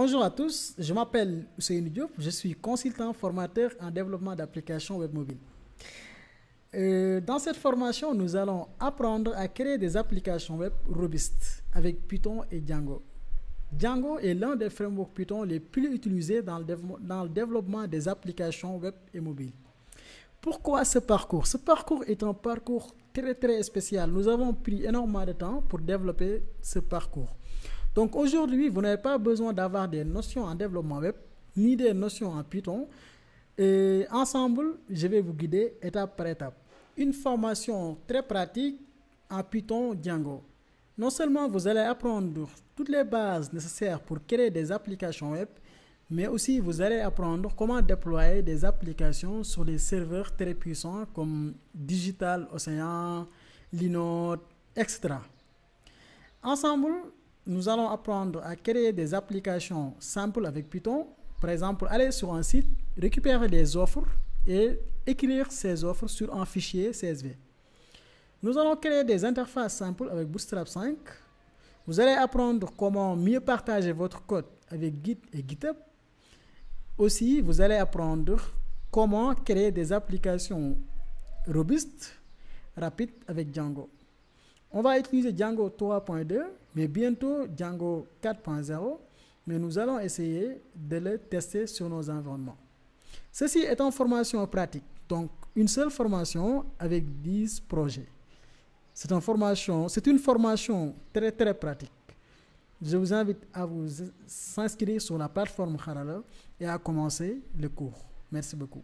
Bonjour à tous, je m'appelle Ousseynou Diop, je suis consultant formateur en développement d'applications web mobiles. Dans cette formation, nous allons apprendre à créer des applications web robustes avec Python et Django. Django est l'un des frameworks Python les plus utilisés dans le développement des applications web et mobiles. Pourquoi ce parcours? Ce parcours est un parcours très spécial. Nous avons pris énormément de temps pour développer ce parcours. Donc aujourd'hui, vous n'avez pas besoin d'avoir des notions en développement web, ni des notions en Python. Et ensemble, je vais vous guider étape par étape. Une formation très pratique en Python Django. Non seulement vous allez apprendre toutes les bases nécessaires pour créer des applications web, mais aussi vous allez apprendre comment déployer des applications sur des serveurs très puissants comme Digital Ocean, Linode, etc. Ensemble, nous allons apprendre à créer des applications simples avec Python. Par exemple, aller sur un site, récupérer des offres et écrire ces offres sur un fichier CSV. Nous allons créer des interfaces simples avec Bootstrap 5. Vous allez apprendre comment mieux partager votre code avec Git et GitHub. Aussi, vous allez apprendre comment créer des applications robustes, rapides avec Django. On va utiliser Django 3.2, mais bientôt Django 4.0, mais nous allons essayer de le tester sur nos environnements. Ceci est une formation pratique, donc une seule formation avec 10 projets. C'est une formation très pratique. Je vous invite à vous inscrire sur la plateforme Harala et à commencer le cours. Merci beaucoup.